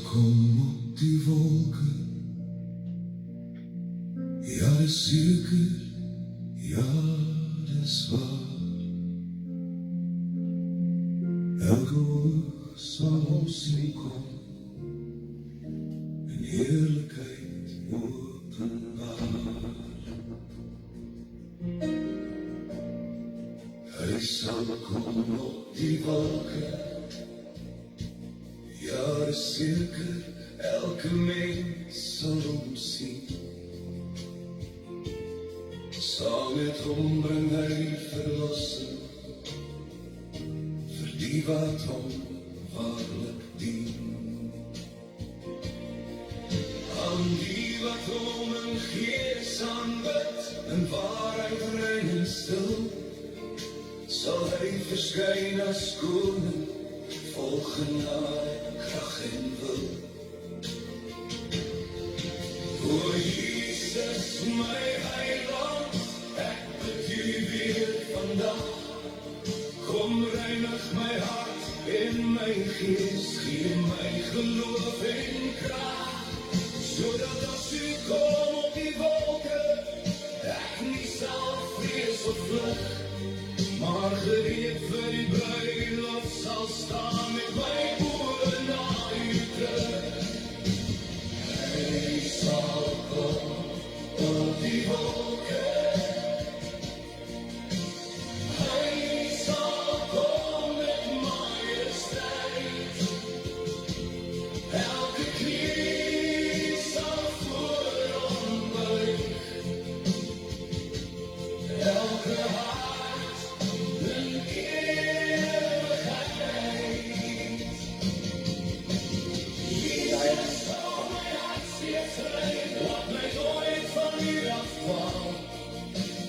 kom op die wolke. Ja, dis seker, ja, dis waar. Elke oog sal ons sien kom, in heerlijkheid openbaar. Hy sal kom op die wolke. Ja, dis seker, elke mens sal hom sien. Saam met hom bring hy verlossing, vir die wat hom waarlik dien. Aan die wat hom in gees aanbid, in waarheid rein en stil, sal hy verskyn as koning, vol genade, krag en wil. O Jesus, my heiland, ek bid U weer vandag. Kom reinig my hart en my gees, gee my geloof en krag, sodat as U kom op die wolke, ek nie sal vrees of vlug, maar gereed vir die bruiloft sal staan met my oë na U terug. Hy sal kom op die wolke. Hy sal kom met majesteit. Elke knie sal voor hom buig. Elke hart in ewigheid. Jesus, sal my hart steeds rein, laat my nooit van U afval,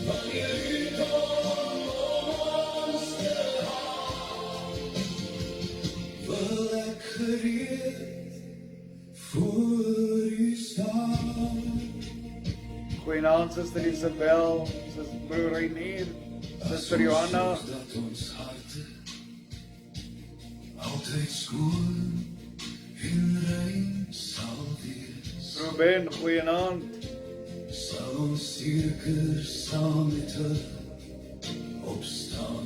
wanneer U kom om ons te haal. Wil ek gereed voor U staan. Goeienaand, Suster Isabel, broer Reinier, Suster Johanna. Dat ons harte altyd skoon en rein sal wees. Broer Ben, goeienaand. Sal ons seker saam met hulle opstaan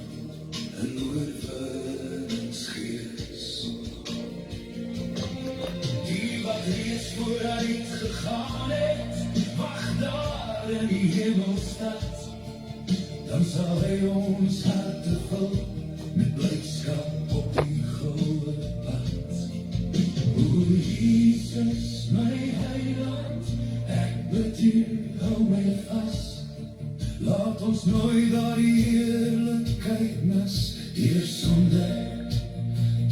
in oorwinningsgees. Die wat reeds vooruit gegaan het, wag daar in die hemelstad. Dan sal hy ons harte vul met blydskap op die goue pad. O Jesus, my heiland, ek bid U, hou my vas. Laat ons nooit daar die heerlikheid mis, deur sonde,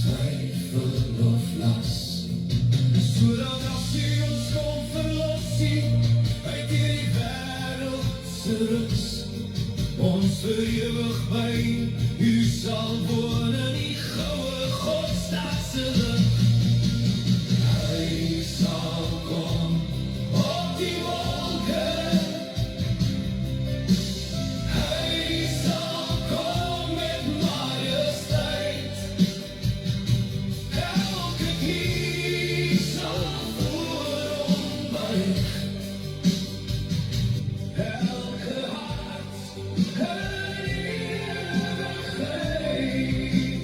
twyfel of las. Sodat as U ons kom verlos, uit hierdie wêreldse rus, ons vir ewig by U sal woon in die goue Godstadse lig. Hy sal kom op die wolke. Hy sal kom met majesteit. Elke knie sal voor hom buig. Elke hart in ewigheid.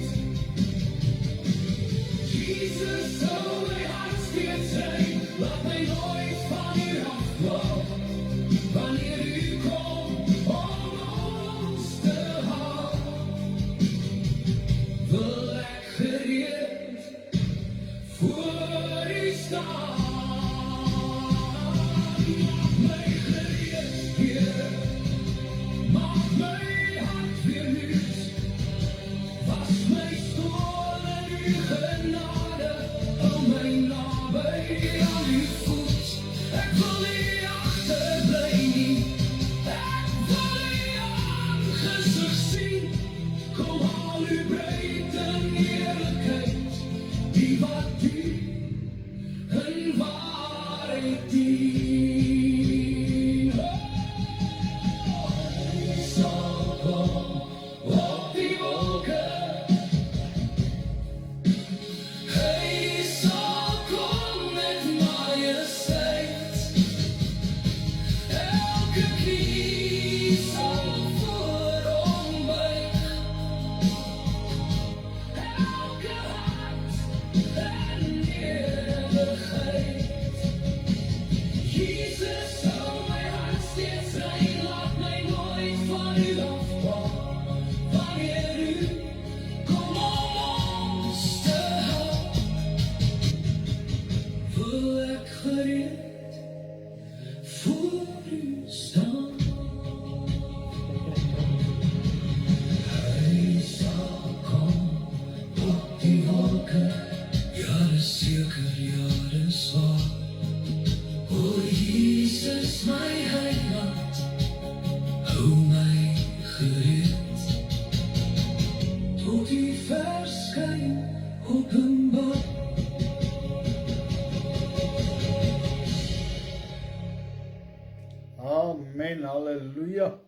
Amen. Hallelujah.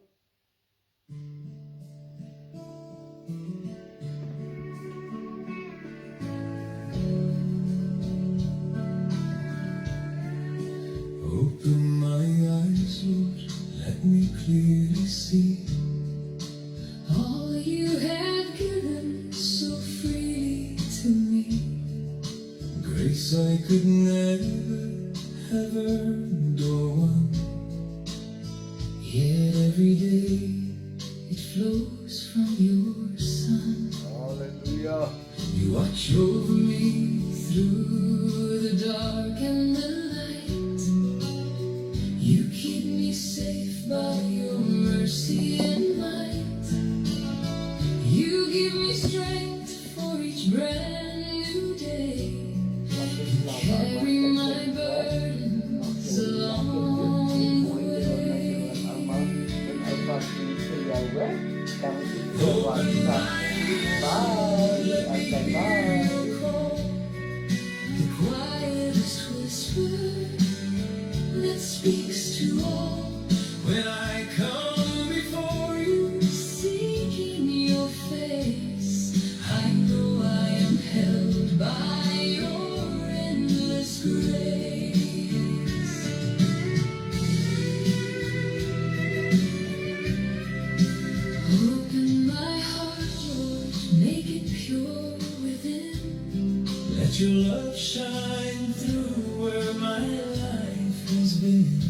Open my eyes, Lord, let me clearly see all you have given so freely to me. Grace I could never have earned or won, yet every day it flows from your Son. Hallelujah. You watch over me through the dark and the light. You keep me safe by your mercy and might. You give me strength for each brand new day. Carry my burdens along the way. Open the quietest whisper that speaks to all. When I come before you, seeking your face, I know I am held by your endless grace. Open my heart, Lord, make it pure within. Let your love shine through where my life has been,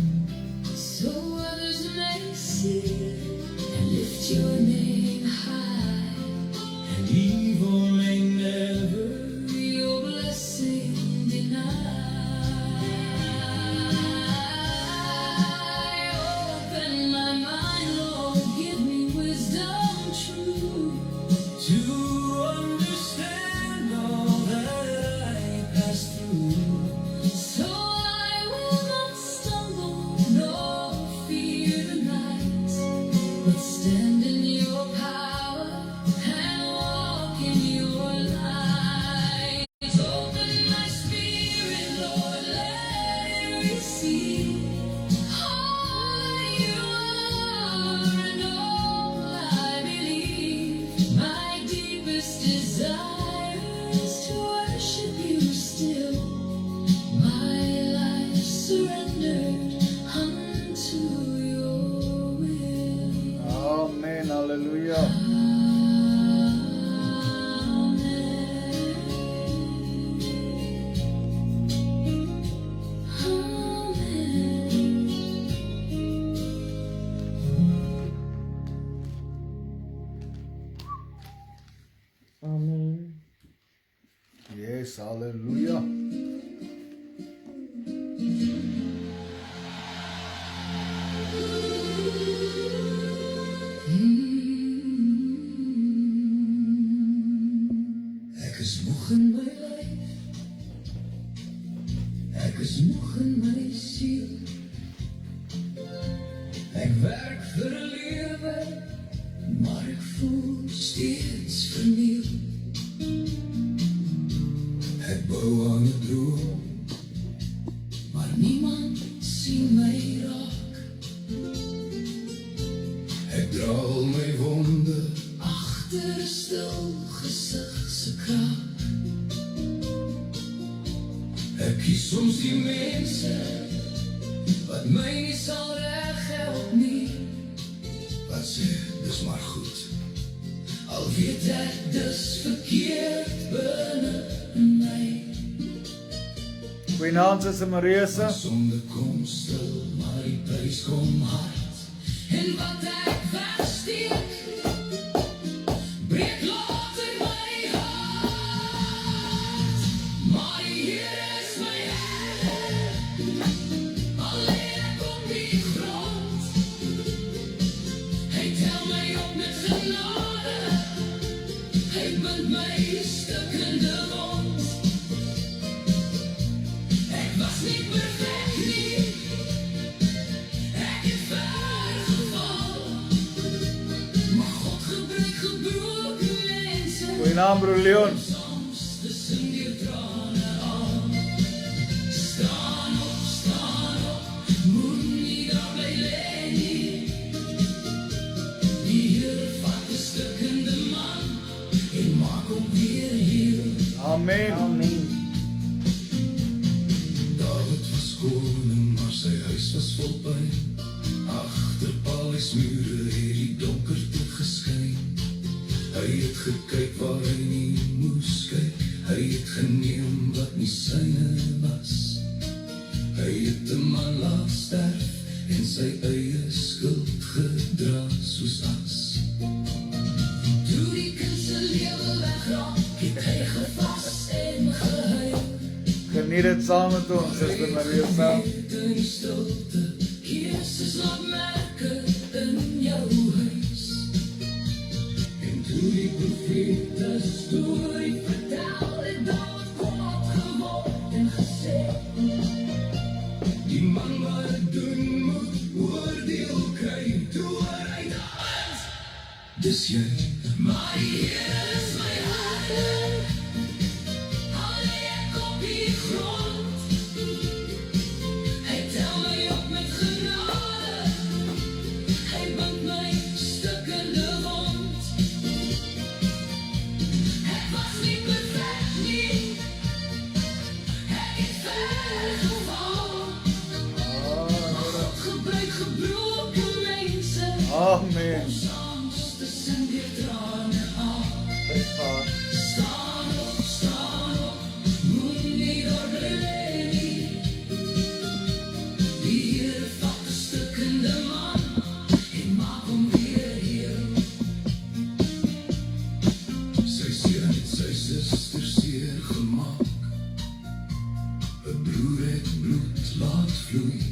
so others may see and lift your name high, and evil may never your blessing deny. Open my mind, Lord, give me wisdom true to understand all that I pass through, so I will not stumble nor fear the night, but stand in your power and walk in your light. Open my spirit, Lord, let it receive all that you are and all I believe. My deepest desire is to worship you still. My life surrendered unto your will. Amen. Hallelujah. Amen. Yes. Hallelujah. Ek is moeg in my lyf, ek is moeg in my siel. Ek werk vir 'n lewe, maar ek voel steeds verniel. Ek bou aan 'n droom, maar niemand sien my raak. Ek dra al my wonde agter 'n stil gesig se kraak. Ek kies soms die mense wat my nie sal reghelp nie, wat sê dis maar goed, al weet ek dis verkeerd binne in my. Goeienaand, Suster Marisa. Sonde kom stil, maar die prys kom hard, en wat ek wegsteek breek later my hart. Maar die Here is my herder, alleen ek op die grond. Hy tel my op met genade, hy bind my stukkende wond. Ek was nie perfek nie, ek het ver geval, maar God gebruik gebroken mense. Goeienaand, broer Leon. Soms tussen die trane aan. Staan op, moenie daar bly lê nie. gekyk waar hy nie moes kyk. Hy het geneem wat nie syne was. Hy het 'n man laat sterf en sy eie skuld gedra soos as. Toe die kind se lewe wegraak, het hy gevas en gehuil. Geniet dit saam met ons, Suster Marisa. In die stilte, Jesus laat merke in jou huis. En toe die profeet 'n storie vertel, het daar kwaad geword en gesê, die man wat het doen moet oordeel kry. Toe hoor hy daar, dis jy. Maar die Here is my herder, al lê ek op die grond. Hy tel my op met genade, hy bind my stukkende wond. Ek was nie perfect nie, ek het ver geval. God gebruik gebroken mense, Amen. soms tussen die trane af. Staan op, moenie daar bly lê nie. Die Here vat 'n stukkende man en maak hom weer heel. Sy seun het sy suster seer gemaak, 'n broer het bloed laat vloei.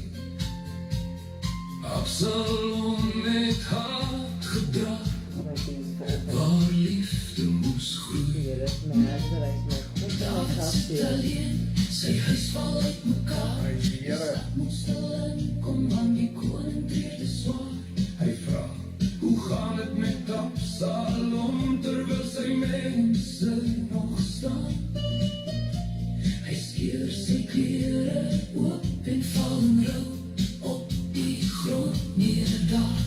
Absalom het hart gedra, waar liefde moes groei. David sit alleen, sy huis val uit mekaar. Prys die Here. Moet stil en kom want die koning tree te swaar. Hy vra, hoe gaan het met Absalom, terwyl sy mense nog staan? Hy skeer sy klere oop en val in rou op die grond neer daar.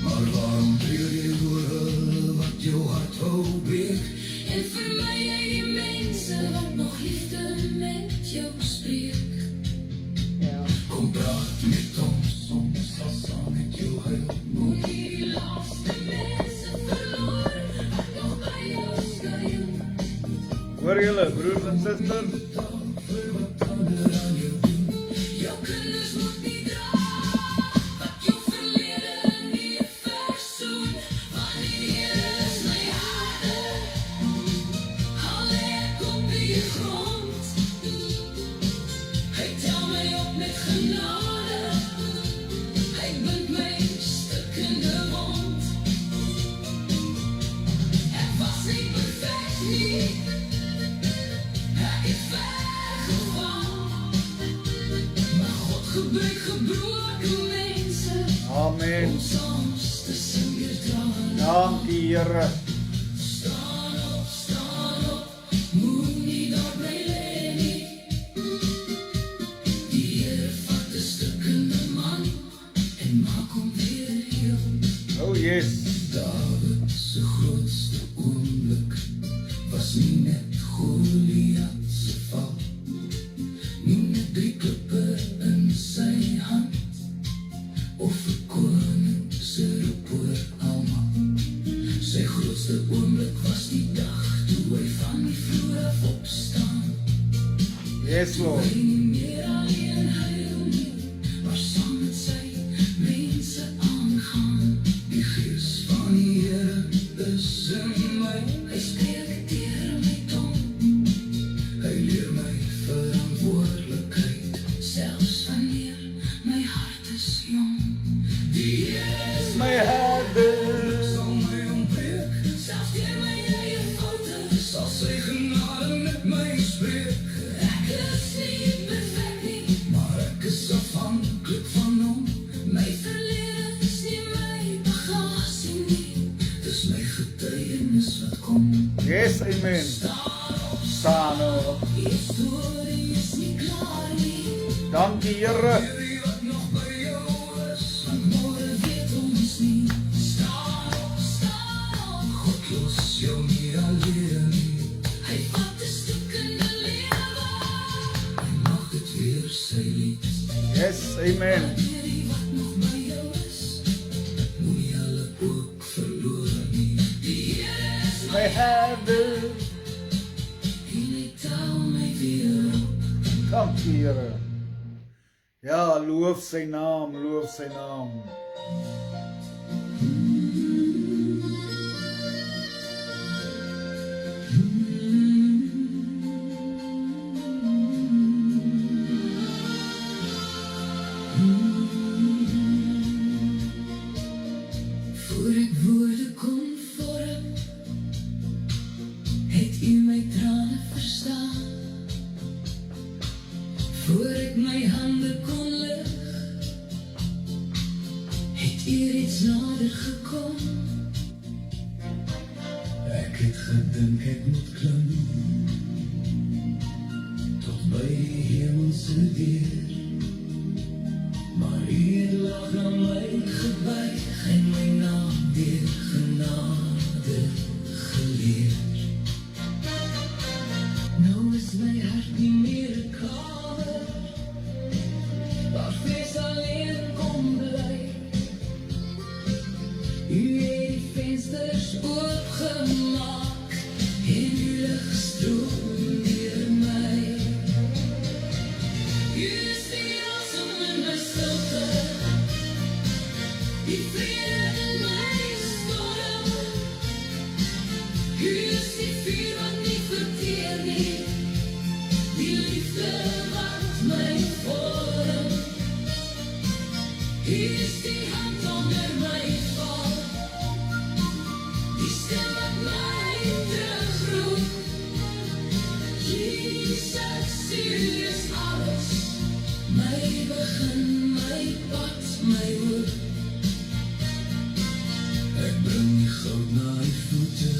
Maar waarom treur jy oor hulle wat jou hart wou breek? En vermy jy die mense wat nog liefde met jou spreek? Kom praat met ons, soms sal saam met jou huil. Moenie die laaste mense verloor, wat nog by jou skuil. Hoor julle, broers en susters? Vir wat ander aan jou doen. Jou kinders moet nie dra, wat jou verlede nie versoen. Want die Here is my herder, al lê ek op die grond. Hy tel my op met genade, hy bind my stukkende wond. Ek was nie perfect nie, ek het ver geval. Maar God gebruik gebroken mense, Amen. soms tussen weer trane. Dankie, Here. Staan op, moenie daar bly lê nie. Die Here vat 'n stukkende man en maak hom weer heel. Oh yes. David se grootste oomblik was nie net Goliat se val, nie net 3 klippe in sy hand, of 'n koning se roep oor almal. Sy grootste oomblik was die dag toe hy van die vloer af opstaan. Yes, Lord. Hy nie meer alleen huil nie, maar saam met sy mense aangaan. Die gees van die Here is in my, hy spreek deur my tong. Hy leer my verantwoordelikheid, selfs wanneer my hart is jong. Die Here is My herder. sal my ontbreek, selfs deur my eie foute, sal sy genade met my spreek. Ek is nie perfect nie, maar ek is afhanklik van hom. My verlede is nie my bagasie nie, dis my getuienis wat kom. Yes, amen. Staan op. Die storie is nie klaar nie, Dankie, Here. die wat nog by jou is, van môre weet ons nie. Staan op, God los jou nie alleen nie. Hy vat 'n stukkende lewe, hy maak dit weer sy lied. Yes, amen. Die wat nog by jou is, moenie hulle ook verloor nie. Die Here is my herder. U tel my weer op. Dank U, Here. Ja, loof sy naam, loof sy naam. Voor ek woorde kon vorm, het U my trane verstaan. Voor ek my hande kon lig, het U reeds nader gekom. Ek het gedink ek moet klim tot by die hemelse deur, maar U het lag na my gebuig en my naam deur genade geleer. Nou is my hart nie meer 'n kamer waar vrees alleen kom bly. U het die vensters oopgemaak en U lig stroom deur my. U is die asem in my stilte, die vrede in my storm. U is die vuur wat nie verteer nie, die liefde wat my vorm. U is die hand onder my val, die stem wat my terugroep. Jesus, U is alles, my begin, my pad, my hoop. Ek bring die goud na U voete,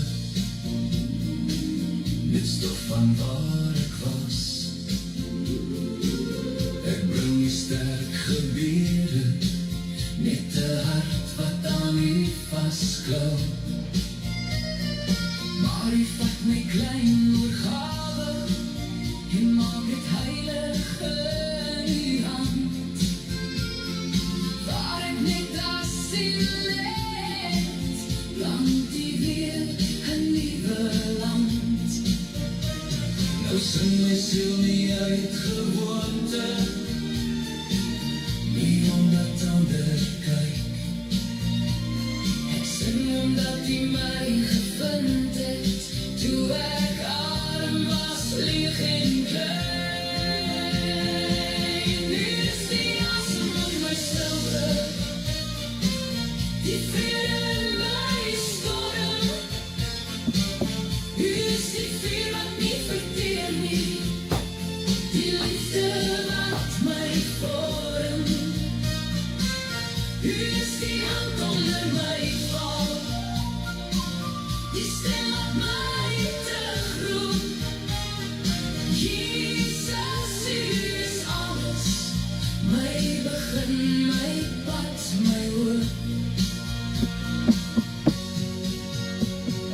dit stof van waar ek was. Ek bring die sterk gebede, net 'n hart wat aan U vasklou. Maar U vat my klein oorgawe en maak dit heilig in U hand, waar ek net as in leed, plant U weer 'n nuwe land. Nou sing my siel nie uit gewoonte, nie omdat ander kyk. Ek sing omdat U my gevind het, toe ek arm was, leeg en klein. U is die asem in my stilte, die vrede in my storm. U is die vuur wat nie verteer nie, die liefde wat my vorm. U is die hand onder my val, die stem wat my terugroep. Jesus, U is alles, my begin, my pad, my hoop.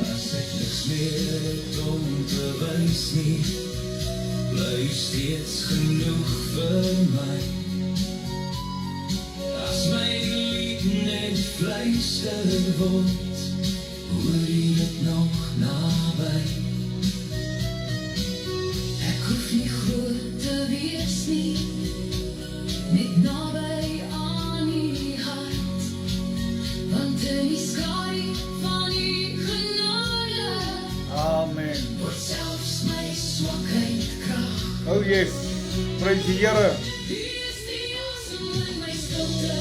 As ek niks meer het om te wys nie, bly steeds genoeg vir my. As my lied net fluister word, hoor U dit nog naby. Ek hoef nie groot te wees nie, net naby aan U hart, want in die skadu van U genade Amen. word selfs my swakheid krag. Oh yes, prys die Here. U is die asem in my stilte,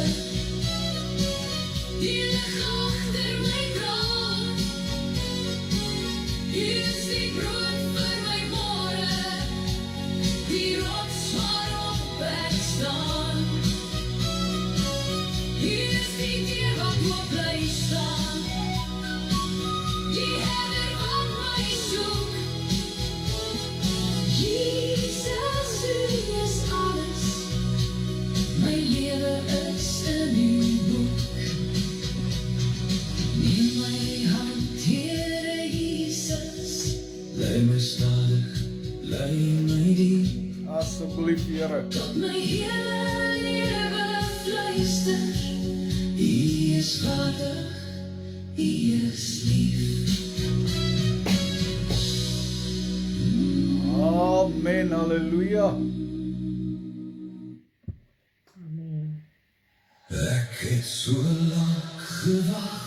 die lig agter my draad. U is die brood vir my môre, die rots waarop ek staan. U is die deur wat oop bly staan, die herder wat my soek. Jesus, U is alles, my lewe is in U boek. Neem my hand, Here Jesus, lei my stadig, lei my diep, Asseblief, Here. tot my hele lewe fluister. U is waardig, U is lief. halleluja. Amen. Ek het so lank gewag,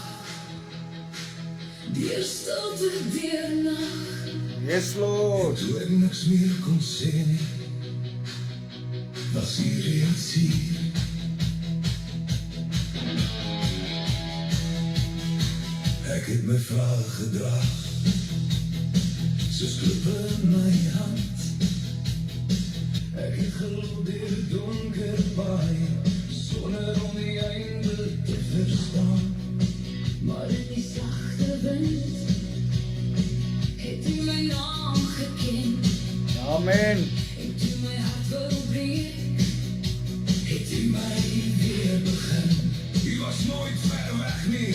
deur stilte, deur nag, Yes, Lord. toe ek niks meer kon sê nie, was hier reeds hier. Ek het my vrae gedra, soos klippe in my hand. Ek het geloop deur donker baie, sonder om die einde te verstaan. Maar in die sagte wind het U my naam geken. Amen. En toe my hart wou breek, Het U my weer begin. U was nooit ver weg nie,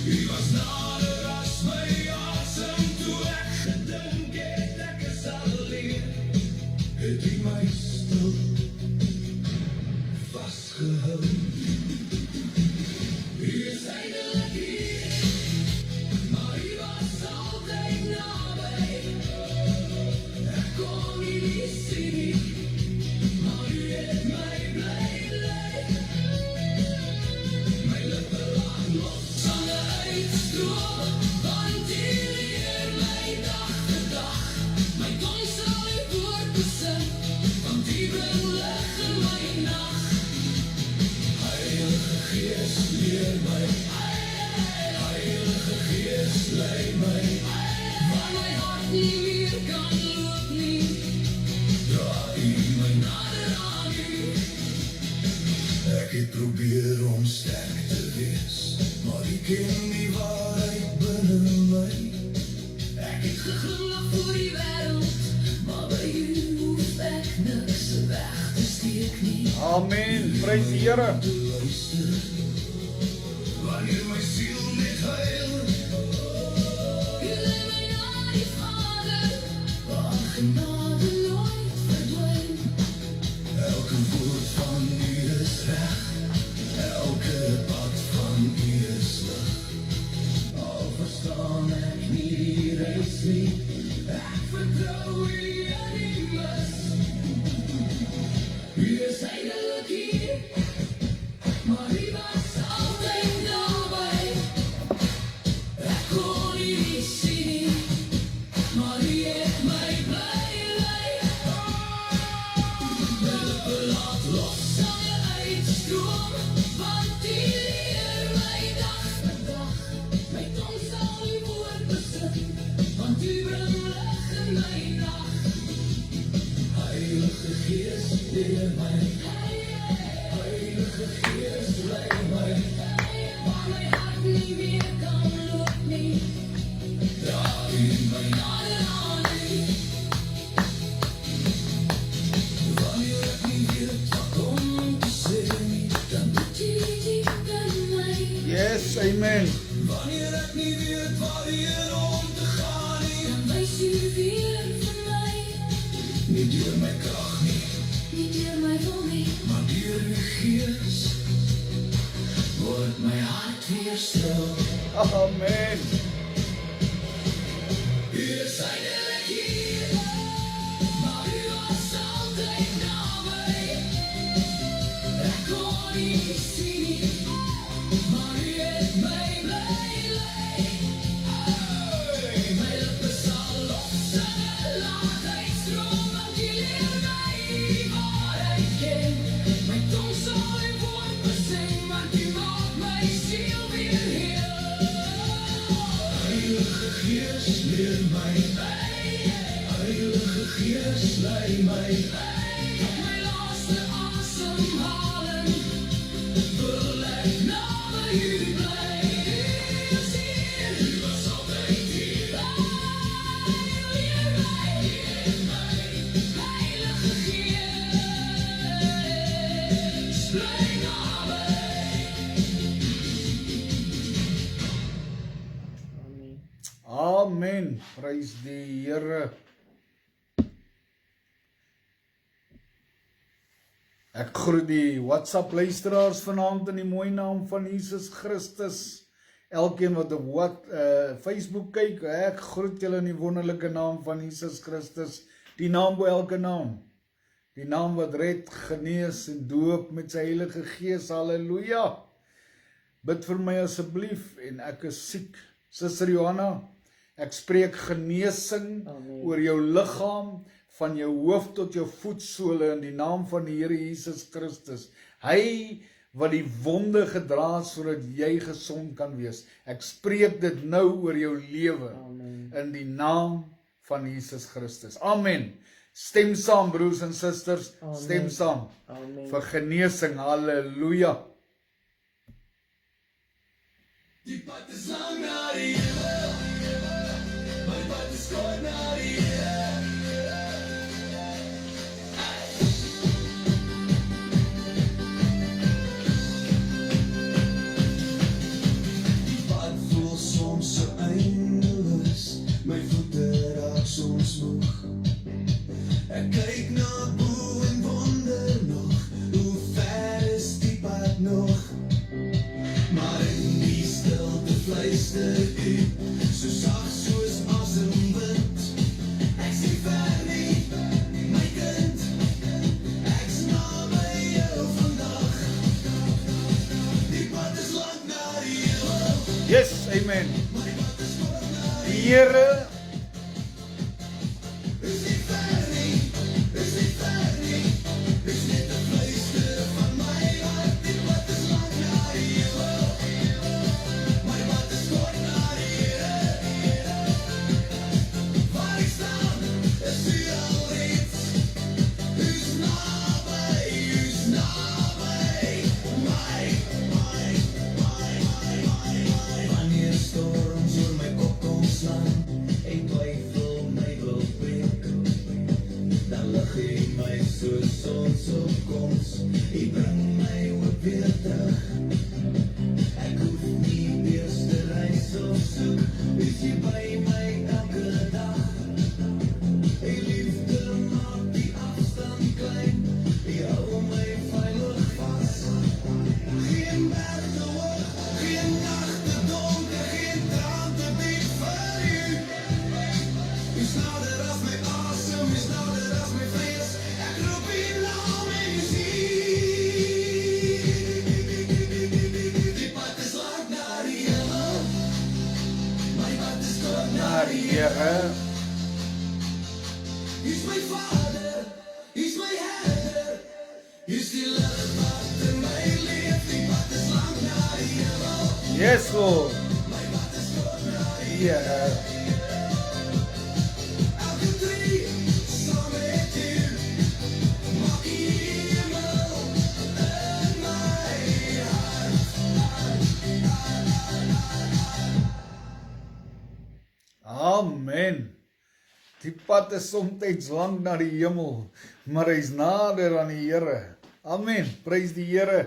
U was nader as my asem. Toe ek gedink het ek is alleen, het U my stil vasgehou. U is eindelijk hier, maar U was altyd naby. Ek kon U nie sien nie, maar U het my bly lei. My lippe laat lofsange uitstroom, want U leer my dag vir dag. My tong sal U woord besing, want U bring lig in my nag. Heilige Gees leer my, Heilige Gees lei my, waar my hart nie meer kan loop nie. dra U my Nader aan U, Ek het probeer om sterk te wees, maar U ken die waarheid binne my. Ek het geglimlag voor die wêreld, maar by U hoef ek niks weg te steek nie. Amen. Prys die Here. geluister, wanneer my siel net huil. U lei my na die Vader, waar genade nooit verdwyn. Elke woord van U is reg, elke pad van U is lig. Al verstaan ek nie die reis nie, ek vertrou U en U mis. U is eindelijk hier, Maar U was altyd naby. Ek kon U nie sien nie, maar U het my bly lei. My lippe laat lofsange uitstroom, want U leer my dag vir dag. My tong sal U woord besing, want U bring lig in my nag. Heilige Gees leer my, Heilige Gees lei my, Waar my hart nie meer kan loop nie, dra U my nader aan U. wanneer ek nie weet wat om te sê nie, dan U diep in my. Yes, amen. wanneer ek nie weet waarheen om te gaan nie, Dan wys U weer vir my, nie deur my krag nie, nie deur my wil nie. maar deur U Gees, word my hart weer stil. Amen. U is Eindelijk hier, maar U was altyd naby. Ek kon U nie sien nie, maar U het my bly lei. My lippe sal lofsange laat uitstroom, want U leer my die waarheid ken. My tong sal U woord besing, want U maak my siel weer heel. Heilige Gees leer my, Heilige Gees lei my, My laaste asemhaling wil ek naby U bly. U is hier, U was altyd hier. Leer my, Heilige Gees, bly naby. Amen. Prys die Here. Ek groet die WhatsApp luisteraars vanaand in die mooi naam van Jesus Christus. Elkeen wat op Facebook kyk, ek groet julle in die wonderlike naam van Jesus Christus Die naam bo elke naam. Die naam wat red, genees en doop met sy Heilige Gees. Halleluja. Bid vir my asseblief, en ek is siek. Suster Johanna, ek spreek genesing Amen. oor jou liggaam, van jou hoof tot jou voetsole, in die naam van die Here Jesus Christus. Hy wat die wonde gedra het, sodat jy gesond kan wees. Ek spreek dit nou oor jou lewe, Amen. in die naam van Jesus Christus. Amen. Stem saam, broers en susters, Amen. stem saam, Amen. vir genesing. Halleluja. Die pad is lang na die hemel, maar die pad is kort na die hel. Die pad voel soms so eindeloos, my voete raak soms moeg. Ek kyk na bo en wonder nog, hoe ver is die pad nog? Maar in die stilte fluister u, so sag soos asemwind. Ek sien ver nie, my kind, ek's naby jou vandag. Die pad is lang na die hemel, Yes, amen. my pad is kort na die Die Here is nie ver nie, is nie ver nie, is net 'n fluister van my hart. Die pad is lang na die hemel, my pad is kort na die Here. Waar ek staan, is u alreeds. U's naby, u's naby. Wanneer storms oor my kop kom slaan, en twyfel my wil breek, dan lig hy my soos sonsopkoms, hy bring my ook weer terug. Ek hoef nie eers te reis of soek, is jy by my elke dag. Hy liefde maak die afstand klein, hy hou my veilig vas. Geen berg te hoog, geen nacht te donker, geen traan te diep vir u. U's nader as my asem, u's nader as my vrees. Ek roep u naam en u sien. Die pad is lang na die hemel, my pad is kort na na die Here. He's my Vader, He's my herder. He's die lig wat in my leef. Die pad is lang na die hemel, Yes, Lord. my pad is kort na die Die Here. elke tree saam met u. Maak die hemel in my hart. Amen. Die pad is soms lang na die hemel, maar hy's nader aan die Here. Amen. Prys die Here.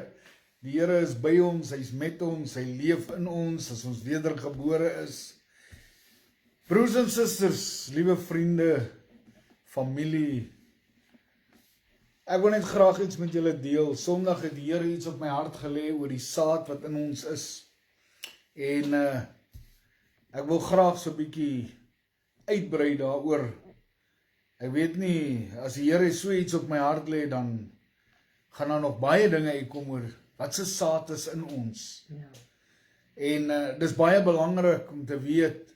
Die Here is by ons, hy's met ons, hy leef in ons as ons wedergebore is. Broers en susters, liewe vriende, familie, ek wil net graag iets met julle deel. Sondag het die Here iets op my hart gelê oor die saad wat in ons is. En ek wil graag so 'n bietjie uitbrei daaroor. Ek weet nie, as die Here so iets op my hart lê, dan gaan daar nog baie dinge uitkom oor wat se saad is in ons. Ja. En dis baie belangrik om te weet,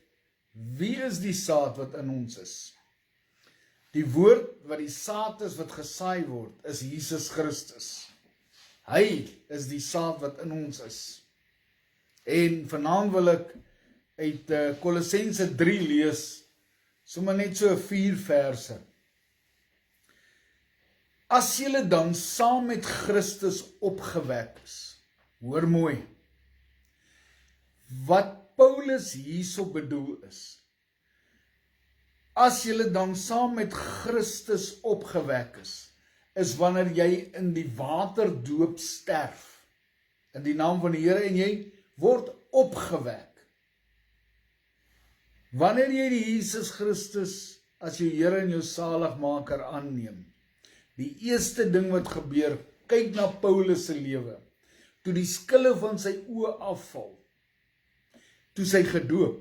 wie is die saad wat in ons is? Die woord wat die saad is wat gesaai word, is Jesus Christus. Hy is die saad wat in ons is. En vanaand wil ek uit Kolossense 3 lees, sommer net so 4 verse. As julle dan saam met Christus opgewek is, hoor mooi, wat Paulus hierso bedoel is, as julle dan saam met Christus opgewek is wanneer jy in die waterdoop sterf, in die naam van die Here, en jy word opgewek. Wanneer jy die Jesus Christus as jou Here en jou saligmaker aanneem, die eerste ding wat gebeur, kyk na Paulus se lewe, toe die skille van sy oë afval, toe sy gedoop,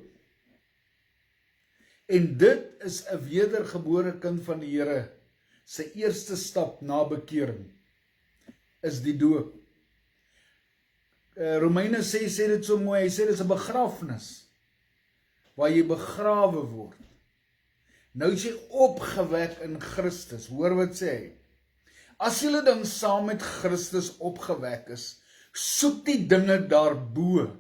En dit is 'n wedergebore kind van die Here. Sy eerste stap na bekering is die doop. Romeine sê dit so mooi, hy sê dit is 'n begrafnis waar jy begrawe word. Nou is jy opgewek in Christus. Hoor wat sê hy? As julle dan saam met Christus opgewek is, soek die dinge daarbo,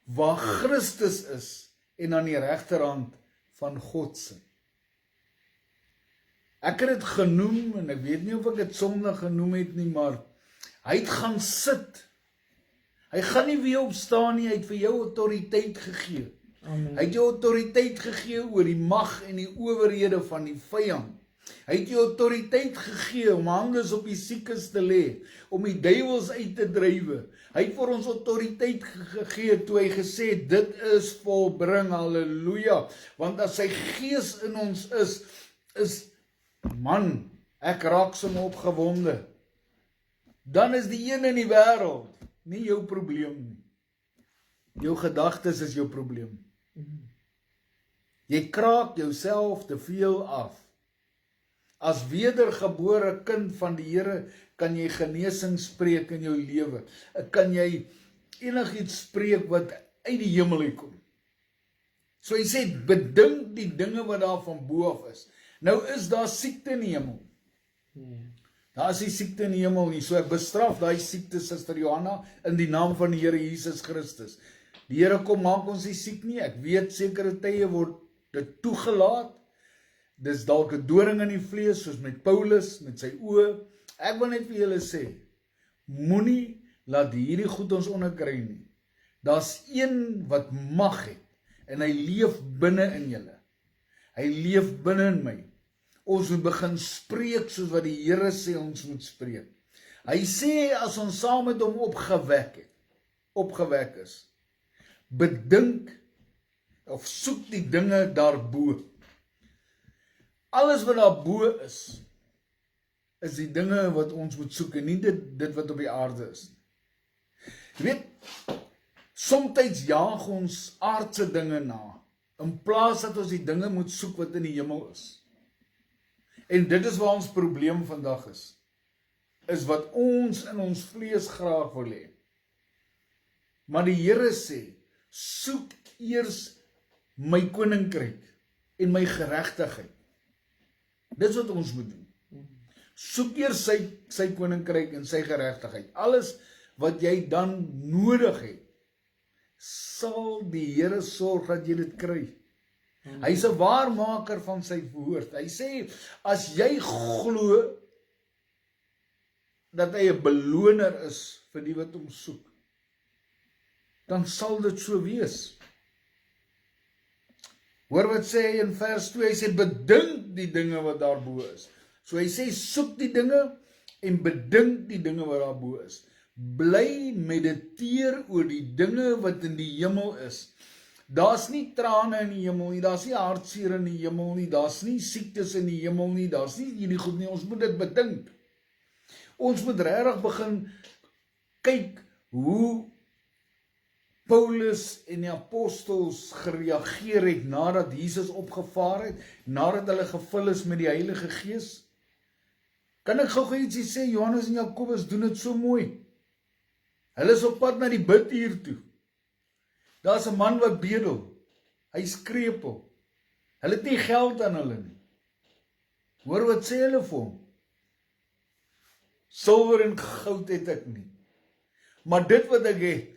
waar Christus is en aan die regterhand van God sit. Ek het dit genoem, en ek weet nie of ek dit Sondag genoem het nie, maar hy het gaan sit. Hy gaan nie weer opstaan nie, hy het vir jou autoriteit gegee. Amen. Hy het jou autoriteit gegee oor die mag en die owerhede van die vyand. Hy het jou autoriteit gegee om handes op die siekes te lê, om die duiwels uit te drywe. Hy het vir ons autoriteit gegee toe hy gesê het, dit is volbring, halleluja. Want as sy gees in ons is man, ek raak som opgewonde. Dan is die een in die wêreld nie jou probleem nie. Jou gedagtes is jou probleem. Jy kraak jouself te veel af. As wedergebore kind van die Here kan jy genesing spreek in jou lewe. Kan jy enigiets spreek wat uit die hemel uitkom. So hy sê, bedink die dinge wat daar van bo af is. Nou is daar siekte in die hemel. Daar is nie siekte in die hemel nie, so ek bestraf daai siekte, Suster Johanna, in die naam van die Here Jesus Christus. Die Here kom maak ons nie siek nie, ek weet sekere tye word dit toegelaat, dis dalk 'n doring in die vlees, soos met Paulus, met sy oë. Ek wil net vir julle sê, moenie laat hierdie goed ons onderkry nie. Daar's een wat mag het, en hy leef binne in julle. Hy leef binne in my. Ons moet begin spreek soos wat die Here sê ons moet spreek. Hy sê as ons saam met hom opgewek is, bedink of soek die dinge daarbo. Alles wat daarbo is die dinge wat ons moet soek en nie dit wat op die aarde is. Jy weet, somtyds jaag ons aardse dinge na, in plaas dat ons die dinge moet soek wat in die hemel is. En dit is waar ons probleem vandag is wat ons in ons vlees graag wil hê. Maar die Here sê, soek eers my koninkryk en my geregtigheid. Dis wat ons moet doen. Soek eers sy koninkryk en sy geregtigheid. Alles wat jy dan nodig het, sal die Here sorg dat jy dit kry. Hy is 'n waarmaker van sy woord. Hy sê, as jy glo dat hy 'n beloner is vir die wat hom soek, dan sal dit so wees. Hoor wat sê hy in vers 2, hy sê, bedink die dinge wat daarbo is. So hy sê, soek die dinge en bedink die dinge wat daarbo is. Bly mediteer oor die dinge wat in die hemel is. Daar's nie trane in die hemel nie, daar's nie hartseer in die hemel nie, daar's nie siektes in die hemel nie, daar's nie hierdie goed nie, ons moet dit bedink. Ons moet regtig begin kyk hoe Paulus en die apostels gereageer het nadat Jesus opgevaar het, nadat hulle gevul is met die Heilige Gees. Kan ek gou ietsie sê, Johannes en Jakobus doen dit so mooi. Hulle is op pad na die bidhuur toe. Daar's 'n man wat bedel. Hy's krepeel. Hulle het nie geld aan hulle nie. Hoor wat sê hulle vir hom? Silwer en goud het ek nie. Maar dit wat ek het,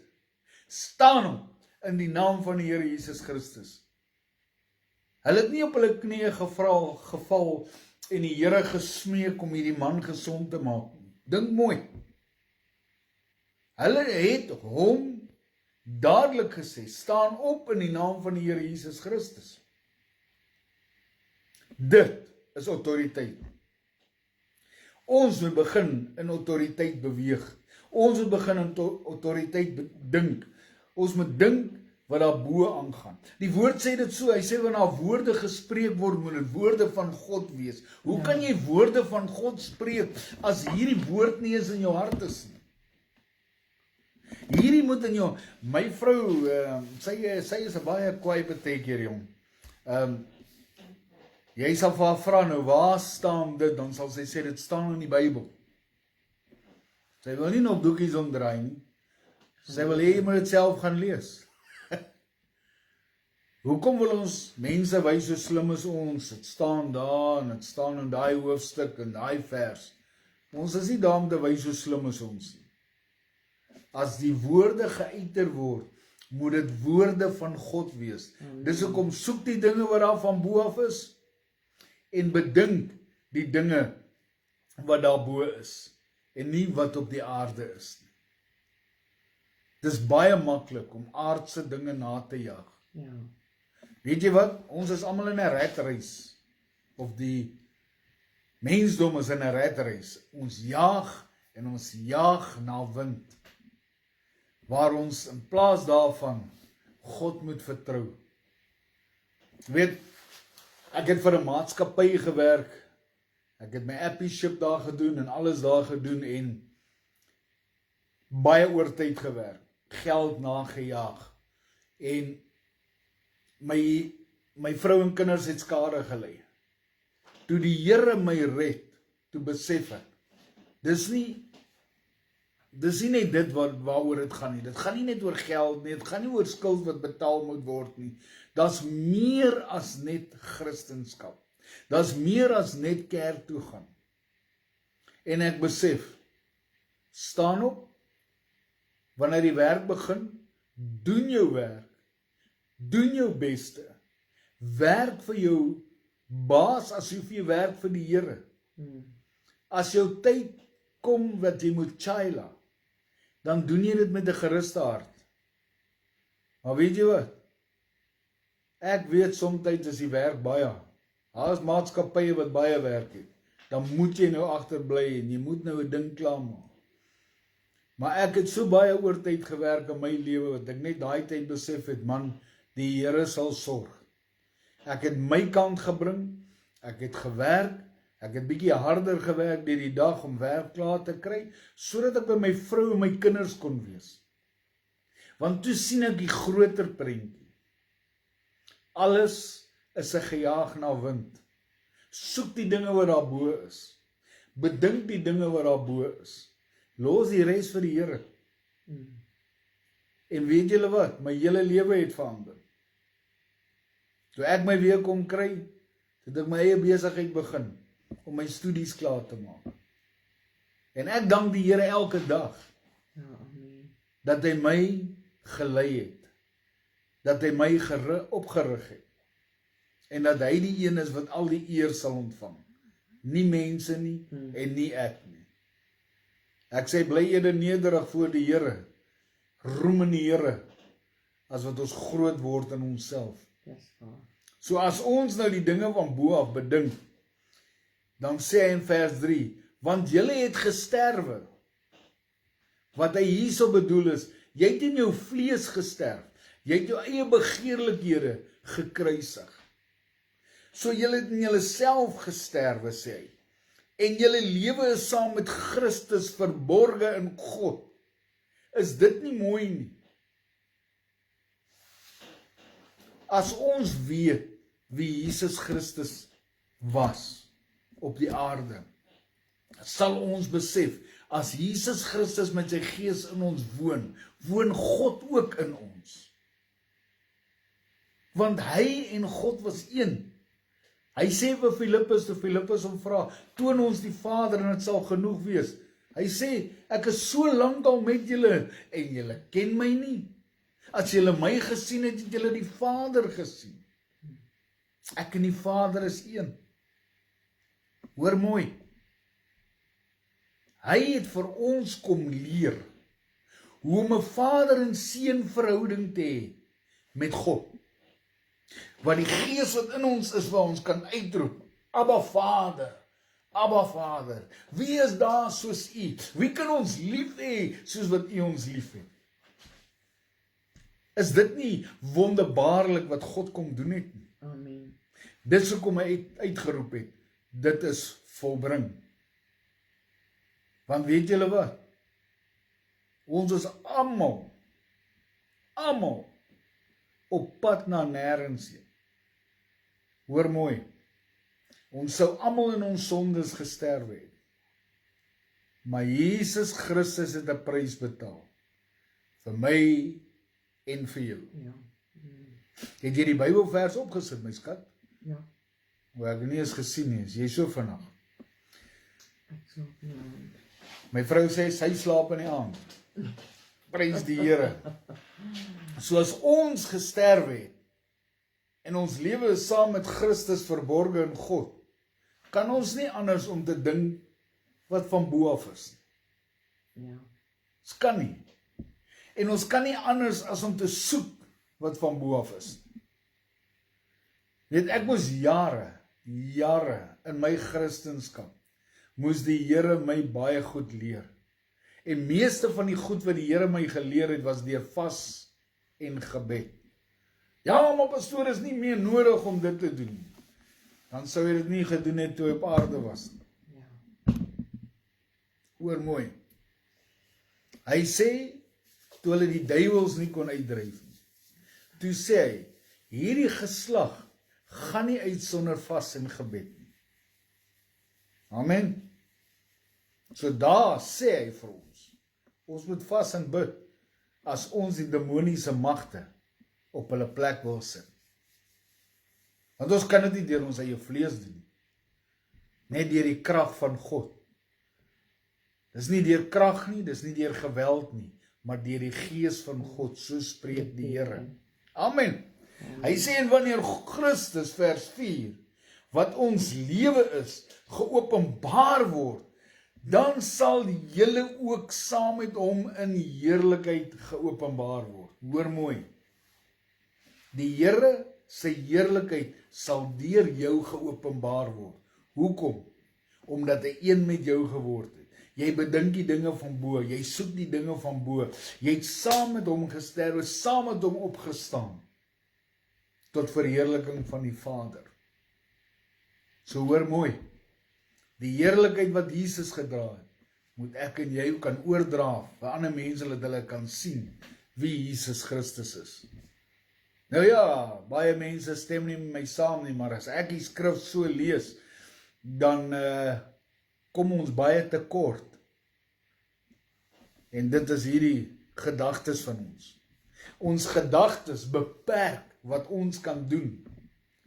staan hom in die naam van die Here Jesus Christus. Hulle het nie op hulle knieë geval en die Here gesmeek om hierdie man gesond te maak nie. Dink mooi. Hulle het hom dadelik gesê, staan op in die naam van die Here Jesus Christus. Dit is autoriteit. Ons moet begin in autoriteit beweeg. Ons moet begin in autoriteit dink. Ons moet dink wat daarbo aangaan. Die woord sê dit so, hy sê wanneer woorde gespreek word, moet dit woorde van God wees. Hoe kan jy woorde van God spreek as hierdie woord nie eens in jou hart is nie? Hierdie moet in jou, my vrou, sy is 'n baie kwaai partykeer jong. Jy sal vir haar vra, nou waar staan dit? Dan sal sy sê, dit staan in die Bybel. Sy wil nie nog doekies omdraai nie. Sy wil hê jy moet dit self gaan lees. Hoekom wil ons mense wys so slim as ons? Dit staan daar en dit staan in daai hoofstuk en daai vers. Ons is nie daar om te wys so slim as ons nie. As die woorde geuiter word, moet dit woorde van God wees. Dis hoekom soek die dinge wat daar van bo af is en bedink die dinge wat daar bo is en nie wat op die aarde is nie. Dis baie maklik om aardse dinge na te jag. Ja. Weet jy wat? Ons is almal in 'n ratreis. Of die mensdom is in 'n ratreis. Ons jaag en ons jaag na wind. Waar ons in plaas daarvan God moet vertrou. Weet, ek het vir 'n maatskappy gewerk. Ek het my appie-ship daar gedoen en alles daar gedoen en baie oortyd gewerk. Geld nagejaag. En my vrou en kinders het skade gelei. Toe die Here my red, toe besef ek, dis nie net dit waaroor dit gaan nie. Dit gaan nie net oor geld nie, dit gaan nie oor skuld wat betaal moet word nie. Dit's meer as net Christendom. Dit's meer as net kerk toe gaan. En ek besef, staan op, wanneer die werk begin, doen jou werk, doen jou beste, werk vir jou baas asof jy werk vir die Here. As jou tyd kom wat jy moet chaila, dan doen jy dit met 'n geruste hart. Maar weet jy wat? Ek weet soms is die werk baie. Daar is maatskappye wat baie werk het. Dan moet jy nou agterbly en jy moet nou 'n ding klaarmaak. Maar ek het so baie oortyd gewerk in my lewe, wat ek net daai tyd besef het, man, die Here sal sorg. Ek het my kant gebring, ek het gewerk, ek het bietjie harder gewerk deur die dag om werk klaar te kry, sodat ek by my vrou en my kinders kon wees. Want toe sien ek die groter prentjie. Alles is 'n gejaag na wind. Soek die dinge wat daar bo is. Bedink die dinge wat daar bo is. Los die res vir die Here. En weet julle wat? My hele lewe het verander. Toe ek my weer kom kry, het ek my eie besigheid begin om my studies klaar te maak. En ek dank die Here elke dag dat hy my gelei het, dat hy my opgerig het en dat hy die een is wat al die eer sal ontvang. Nie mense nie en nie ek nie. Ek sê bly eerder nederig voor die Here, roem in die Here, as wat ons groot word in onsself. So as ons nou die dinge van bo af bedink, dan sê hy in vers 3, want julle het gesterwe. Wat hy hierso bedoel is, jy het in jou vlees gesterf, jy het jou eie begeerlikhede gekruisig. So julle het in julle self gesterwe, sê hy. En julle lewe is saam met Christus verborge in God. Is dit nie mooi nie? As ons weet wie Jesus Christus was op die aarde, sal ons besef, as Jesus Christus met sy gees in ons woon, woon God ook in ons. Want hy en God was een. Hy sê vir Filippus, toe Filippus hom vra, toon ons die Vader en dit sal genoeg wees. Hy sê, ek is so lank al met julle en julle ken my nie. As julle my gesien het, het julle die Vader gesien. Ek en die Vader is een. Hoor mooi. Hy het vir ons kom leer hoe om 'n vader en seun verhouding te hê met God. Wat die Gees wat in ons is, waar ons kan uitroep, Abba Vader, Abba Vader, wie is daar soos U? Wie kan ons lief hê soos wat U ons lief het? Is dit nie wonderbaarlik wat God kom doen het nie? Amen. Dit is hoekom hy uitgeroep het, dit is volbring. Want weet julle wat? Ons is almal op pad na nêrens heen. Hoor mooi. Ons sou almal in ons sondes gesterwe het. Maar Jesus Christus het 'n prys betaal. Vir my en vir jou. Ja. Het jy die Bybelvers opgesit, my skat? Ja. Ek het nie eens gesien nie, is jy so vinnig? Ek slaap nie aan. My vrou sê, sy slaap in die aand. Prys die Here. Soos ons gesterwe het, en ons lewe is saam met Christus verborge in God, kan ons nie anders om te dink wat van bo af is. Ja. Ons kan nie. En ons kan nie anders as om te soek wat van bo af is. Weet, ek moes jare in my Christenskap, moes die Here my baie goed leer. En meeste van die goed wat die Here my geleer het, was deur vas en gebed. Ja, maar pastoor, is nie meer nodig om dit te doen. Dan sou hy dit nie gedoen het toe hy op aarde was. Ja. Hoor mooi. Hy sê, toe hulle die duiwels nie kon uitdryf nie, toe sê hy, hierdie geslag gaan nie uit sonder vas en gebed nie. Amen. So daar sê hy vir ons moet vas en bid, as ons die demoniese magte op hulle plek wil sit. Want ons kan dit nie deur ons eie vlees doen, net deur die krag van God. Dis nie deur krag nie, dis nie deur geweld nie, maar deur die gees van God, so spreek die Here. Amen. Hy sê, en wanneer Christus, vers 4, wat ons lewe is, geopenbaar word, dan sal die hele ook saam met hom in heerlikheid geopenbaar word. Hoor mooi. Die Here sy heerlikheid sal deur jou geopenbaar word. Hoekom? Omdat hy een met jou geword het. Jy bedink die dinge van bo, jy soek die dinge van bo. Jy het saam met hom gesterwe, saam met hom opgestaan, tot verheerliking van die Vader. So hoor mooi. Die heerlikheid wat Jesus gedra het, moet ek en jy kan oordra, vir ander mense dat hulle kan sien wie Jesus Christus is. Nou ja, baie mense stem nie met my saam nie, maar as ek die skrif so lees, dan kom ons baie tekort. En dit is hierdie gedagtes van ons. Ons gedagtes beperk wat ons kan doen,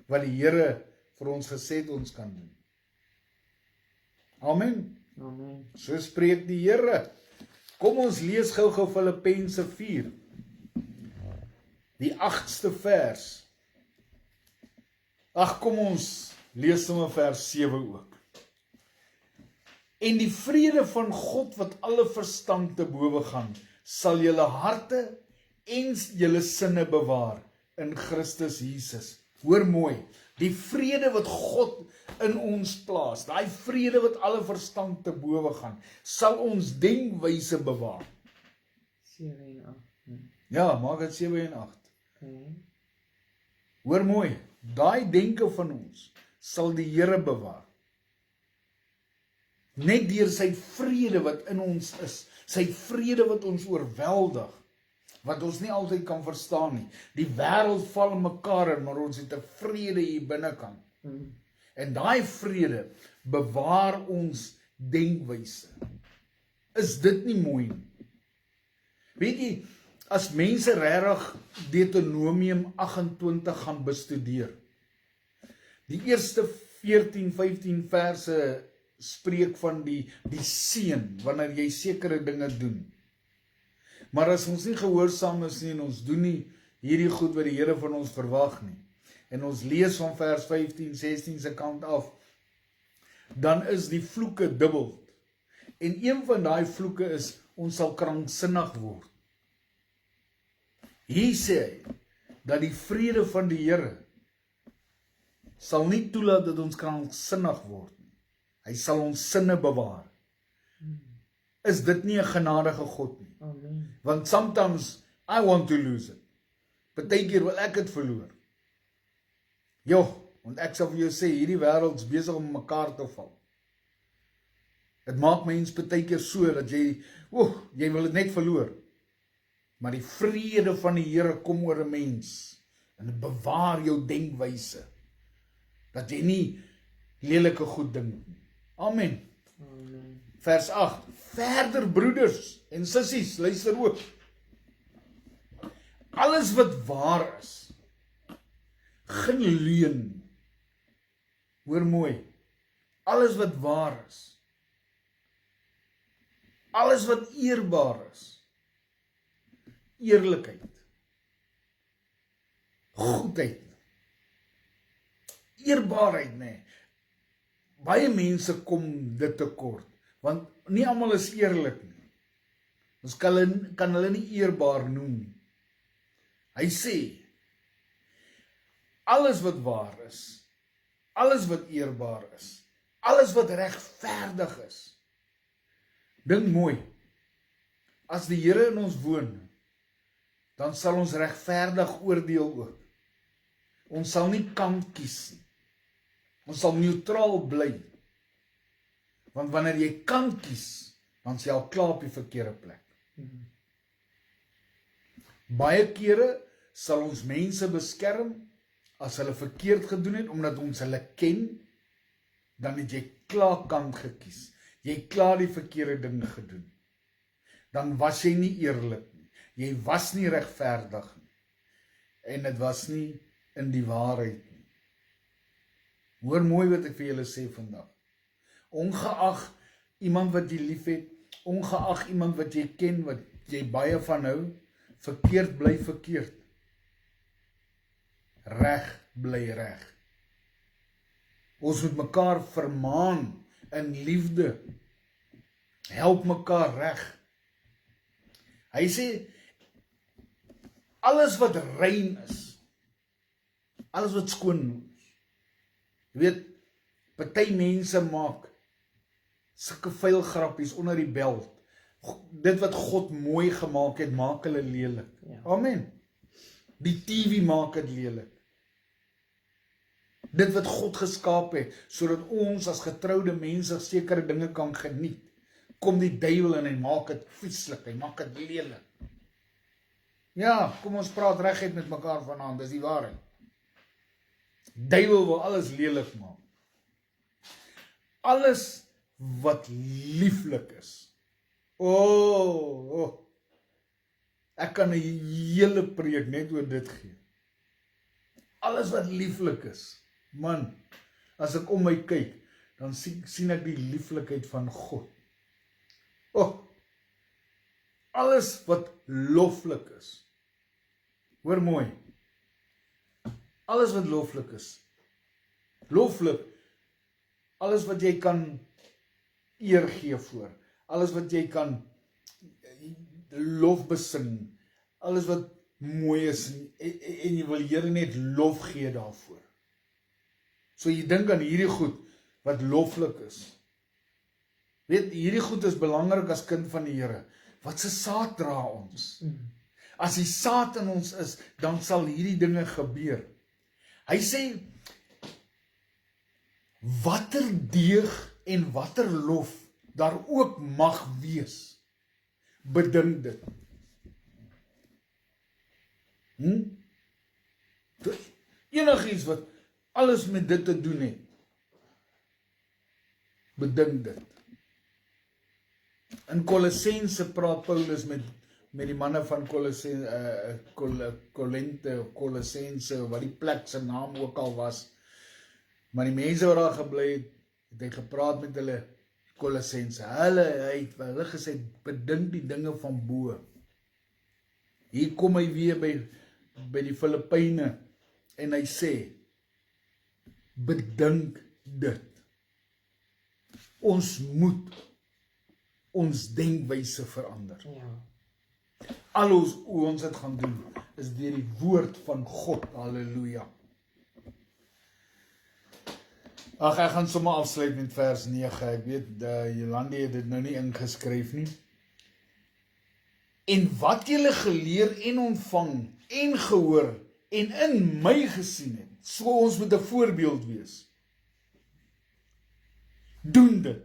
wat die Here vir ons gesê het ons kan doen. Amen. Amen. So spreek die Here. Kom ons lees gou Filippense 4. Die 8ste vers. Ag, kom ons lees sommer vers 7 ook. En die vrede van God wat alle verstand te bowe gaan, sal julle harte en julle sinne bewaar in Christus Jesus. Hoor mooi, die vrede wat God in ons plaas, daai vrede wat alle verstand te bowe gaan, sal ons denkwyse bewaar. 7 en 8. Ja, maak dit 7 en 8. Okay. Hoor mooi, daai denke van ons sal die Here bewaar. Net deur sy vrede wat in ons is, sy vrede wat ons oorweldig, wat ons nie altyd kan verstaan nie. Die wêreld val in mekaar in, maar ons het 'n vrede hier binnekant. En daai vrede bewaar ons denkwyse. Is dit nie mooi nie? Weet jy, as mense regtig Deuteronomium 28 gaan bestudeer, die eerste 14, 15 verse spreek van die seën, wanneer jy sekere dinge doen. Maar as ons nie gehoorsaam is nie, en ons doen nie hierdie goed wat die Here van ons verwag nie, en ons lees van vers 15, 16 se kant af, dan is die vloeke dubbel. En een van daai vloeke is, ons sal kranksinnig word. Hier sê hy, dat die vrede van die Here sal nie toelaat dat ons kranksinnig word nie. Hy sal ons sinne bewaar. Is dit nie 'n genadige God nie? Amen. Want sometimes I want to lose it. Partykeer wil ek dit verloor. Want ek sal vir jou sê, hierdie wêreld is besig om mekaar te val. Dit maak mens partykeer so dat jy wil dit net verloor. Maar die vrede van die Here kom oor 'n mens en dit bewaar jou denkwyse. dat jy nie lelike goed dink nie. Amen. Amen. Vers 8. Verder broeders en sissies, luister ook. Alles wat waar is, geen leuen. Hoor mooi. Alles wat waar is. Alles wat eerbaar is. Eerlikheid. Goedheid. Eerbaarheid, nee. Baie mense kom dit tekort, want nie almal is eerlik nie. Ons kan hulle nie eerbaar noem nie. Hy sê, alles wat waar is, alles wat eerbaar is, alles wat regverdig is. Dink mooi, as die Here in ons woon, dan sal ons regverdig oordeel ook. Ons sal nie kant kies nie. Ons sal neutraal bly. Want wanneer jy kant kies, dan is jy al klaar op die verkeerde plek. Baie kere sal ons mense beskerm as hulle verkeerd gedoen het, omdat ons hulle ken, dan het jy klaar kant gekies. Jy klaar die verkeerde ding gedoen. Dan was jy nie eerlik nie. Jy was nie regverdig nie. En dit was nie in die waarheid nie. Hoor mooi wat ek vir julle sê vandag. Ongeag iemand wat jy lief het, ongeag iemand wat jy ken, wat jy baie van hou, verkeerd bly verkeerd. Reg bly reg. Ons moet mekaar vermaan in liefde. Help mekaar reg. Hy sê, alles wat rein is, alles wat skoon is. Jy weet, party mense maak sulke vuil grappies onder die beld. Dit wat God mooi gemaak het, maak hulle lelik. Ja. Amen. Die TV maak dit lelik. Dit wat God geskaap het, sodat ons as getroude mense sekere dinge kan geniet, kom die duiwel en hy maak dit vieslik, hy maak dit lelik. Ja, kom ons praat reguit met mekaar vanaand, dis die waarheid. Duiwel wil alles lelik maak. Alles wat lieflik is. Ek kan 'n hele preek net oor dit gee. Alles wat lieflik is. Man, as ek om my kyk, dan sien ek die lieflikheid van God. Alles wat loflik is. Hoor mooi. Alles wat loflik is. Loflik, alles wat jy kan eer gee voor. Alles wat jy kan lof besing. Alles wat mooi is en jy wil Here net lof gee daarvoor. So jy dink aan hierdie goed wat loflik is. Weet, hierdie goed is belangrik as kind van die Here. Wat se saad dra ons? As die saad in ons is, dan sal hierdie dinge gebeur. Hy sê, watter deeg en watter lof daar ook mag wees, bedink dit. Enigiets wat alles met dit te doen het, bedink dit. In Kolossense praat Paulus met die manne van Kolossense, wat die plek se naam ook al was. Maar die mense wat daar gebly het, het hy gepraat met hulle Kolossense. Hulle gesê, bedink die dinge van bo. Hier kom hy weer by die Filippyne en hy sê, bedink dit. Ons moet ons denkwyse verander. Ja. Al hoe ons dit gaan doen, is deur die woord van God. Halleluja. Ag, ek gaan sommer afsluit met vers 9. Ek weet, Jolande het dit nou nie ingeskryf nie. En wat julle geleer en ontvang en gehoor en in my gesien het, so ons moet 'n voorbeeld wees. Doen dit.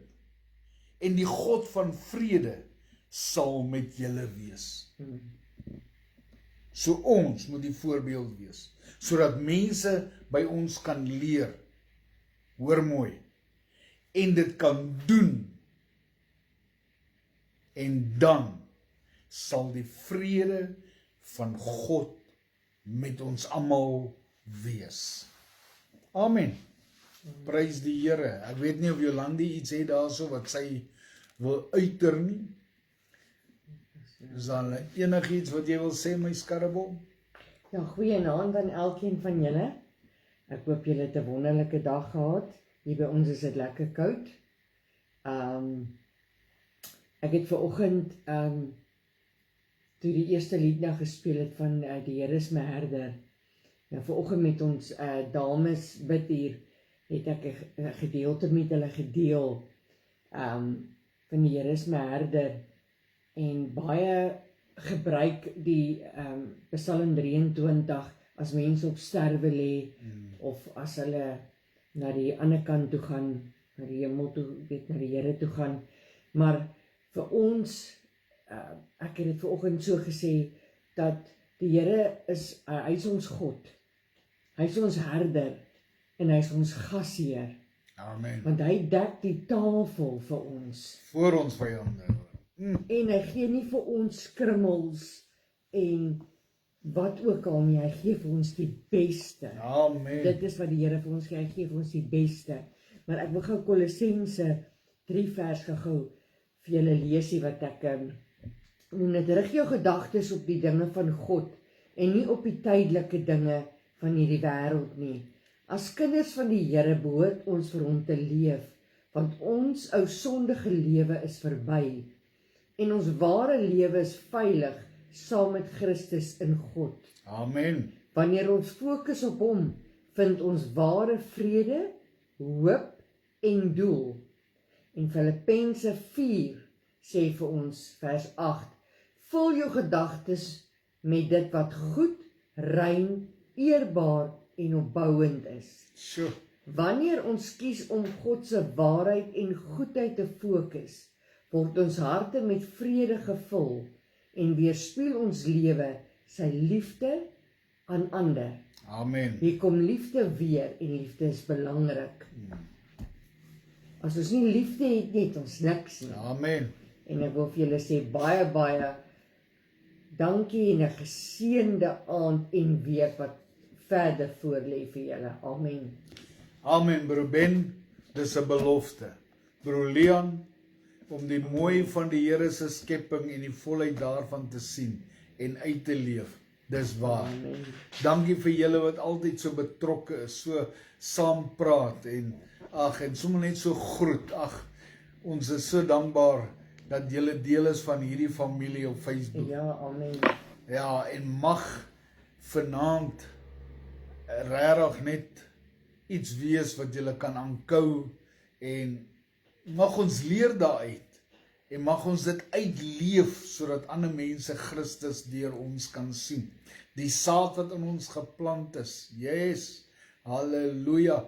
En die God van vrede sal met julle wees. So ons moet die voorbeeld wees, sodat mense by ons kan leer hoor mooi, en dit kan doen, en dan sal die vrede van God met ons almal wees. Amen. Prys die Here. Ek weet nie of Jolandi iets het daarso wat sy wil uiter nie. Is daar enigiets wat jy wil sê, my skarrebol? Ja, goeienaand aan elkeen van julle. Ek hoop julle het 'n wonderlike dag gehad. Hier by ons is dit lekker koud. Ek het vanoggend toe die eerste lied nou gespeel het van die Here is my herder. Nou vanoggend met ons dames bid hier het ek 'n gedeelte met hulle gedeel van die Here is my herder en baie gebruik die Psalm 23 as mense op sterwe lê of as hulle na die ander kant toe gaan, na die hemel toe, na die Here toe gaan. Maar vir ons, ek het dit vanoggend so gesê, dat die Here is, hy is ons God. Hy is ons herder en hy is ons gasheer. Amen. Want hy dek die tafel vir ons. Voor ons vyande. En hy gee nie vir ons skrummels en wat ook al nie, hy gee vir ons die beste. Amen. Dit is wat die Here vir ons gee, hy gee vir ons die beste. Maar ek wil gou Kolossense 3 vers gou vir julle leesie wat ek noem dit, rig jou gedagtes op die dinge van God en nie op die tydelike dinge van hierdie wêreld nie. As kinders van die Here behoort ons vir hom te leef, want ons ou sondige lewe is verby en ons ware lewe is veilig saam met Christus in God. Amen. Wanneer ons fokus op hom, vind ons ware vrede, hoop en doel. En Filippense 4 sê vir ons, vers 8, vul jou gedagtes met dit wat goed, rein, eerbaar en opbouend is. Sjoe. Wanneer ons kies om God se waarheid en goedheid te fokus, word ons harte met vrede gevul en weerspieël ons lewe sy liefde aan ander. Amen. Hier kom liefde weer en liefde is belangrik. As ons nie liefde het nie, het ons niks nie. Amen. En ek wil vir julle sê baie dankie en 'n geseënde aand en week wat verder voorlê vir julle. Amen. Amen, broer Ben, dis 'n belofte. Broer Leon, om die mooi van die Here se skepping en die volheid daarvan te sien en uit te leef. Dis waar. Amen. Dankie vir julle wat altyd so betrokke is, so saam praat en sommer net so groet. Ons is so dankbaar dat julle deel is van hierdie familie op Facebook. Ja, amen. Ja, en mag vanaand regtig net iets wees wat julle kan aankou en mag ons leer daaruit en mag ons dit uitleef sodat ander mense Christus deur ons kan sien. Die saad wat in ons geplant is. Yes. Halleluja.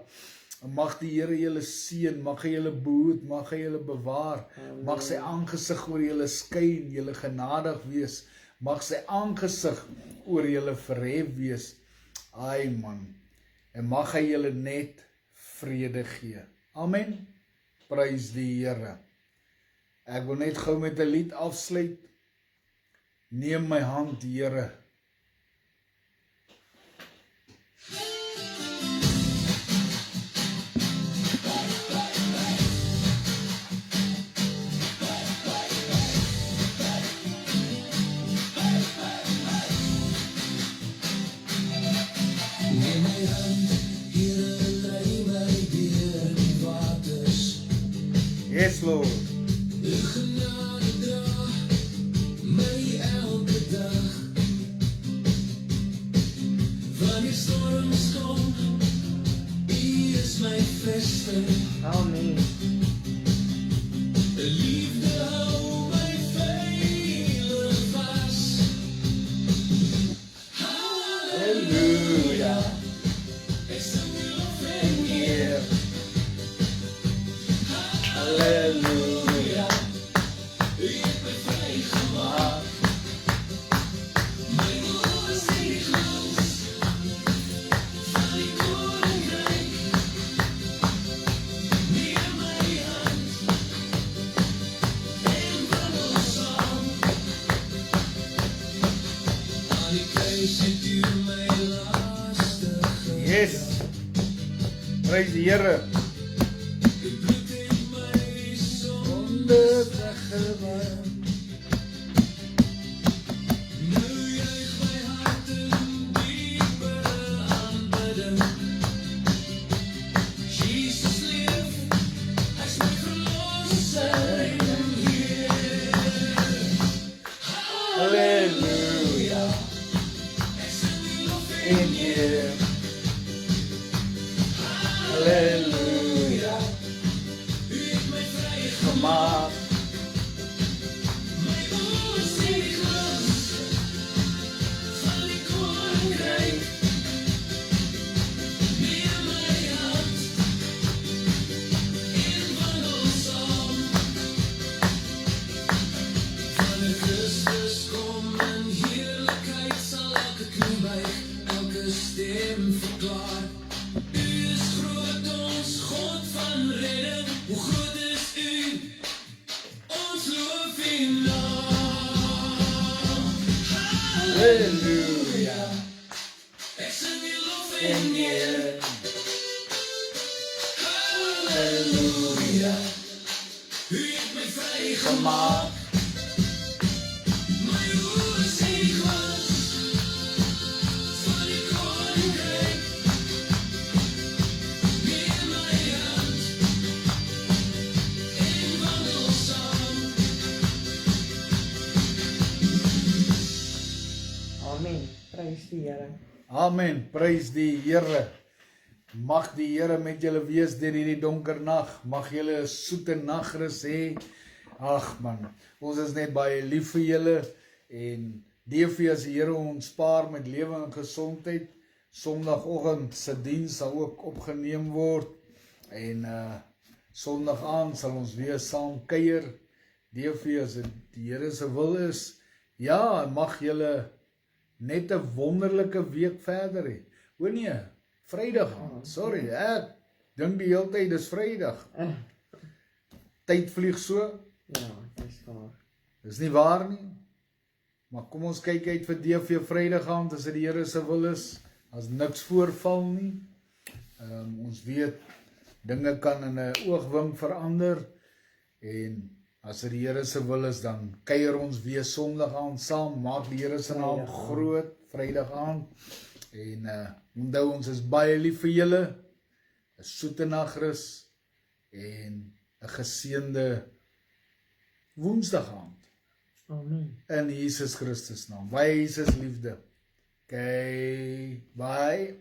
Mag die Here julle seën, mag hy julle behoed, mag hy julle bewaar. Amen. Mag sy aangesig oor julle skyn, julle genadig wees. Mag sy aangesig oor julle verhef wees. Ai man. En mag hy julle net vrede gee. Amen. Prys die Here. Ek wil net gou met 'n lied afsluit. Neem my hand, Here. Neem my hand, Here, lei my deur die waters. Yes, Lord. U genade dra my elke dag. Wanneer storms kom, U is my vesting. Amen. Liefde hou my veilig vas. Halleluja. Ek sing U lof en eer. Halleluja. U het my vrygemaak. My woord is die glans van die koninkryk. aan die kruis het U my laste gewig. Yes. Prys die Here. U bloed het my Sonde weggewas. nou juig my hart in diepe aanbidding. Jesus leef, hy's my verlosser en Heer. Halleluja. Ek sing U lof In Heer. Halleluja. U het my vrygemaak. Gemaak. My oë sien die glans van die koninkryk. Neem my hand en wandel saam. Wanneer Christus kom in heerlikheid, sal elke knie buig, elke stem verklaar. U is groot, ons God van redding. Hoe groot is U? Ons loof U naam. Halleluja. Ek sing U lof In en Heer. halleluja. U het my vrygemaak. Gemaak. My oë sien die glans van die koninkryk. Neem my hand en wandel saam. Amen. Prys die Here. Amen. Prys die Here. Mag die Here met julle wees deur hierdie donker nag. Mag julle 'n soete nagrus hê. Ag man, ons is net baie lief vir julle en DV as die Here ons spaar met lewe en gesondheid. Sondagoggend se diens sal ook opgeneem word en Sondag aand sal ons weer saam kuier. DV as dit die Here se wil is. Ja, mag julle net 'n wonderlike week verder hê. O nee, Vrydag. Sorry, ek dink die hele tyd dis Vrydag. Tyd vlieg so. Ja, dis waar. Dis nie waar nie. Maar kom ons kyk uit vir DV Vrydag aand as dit die Here se wil is. As niks voorval nie. Ons weet dinge kan in 'n oogwink verander en as dit die Here se wil is dan kuier ons weer Sondag aand saam. Maak die Here se naam Vrydag aand. groot Vrydag aand. En onthou ons is baie lief vir julle. 'n Soete nagrus en 'n geseënde Woensdag aand. Amen. In Jesus Christus naam. Baie Jesus liefde. Okay, bye.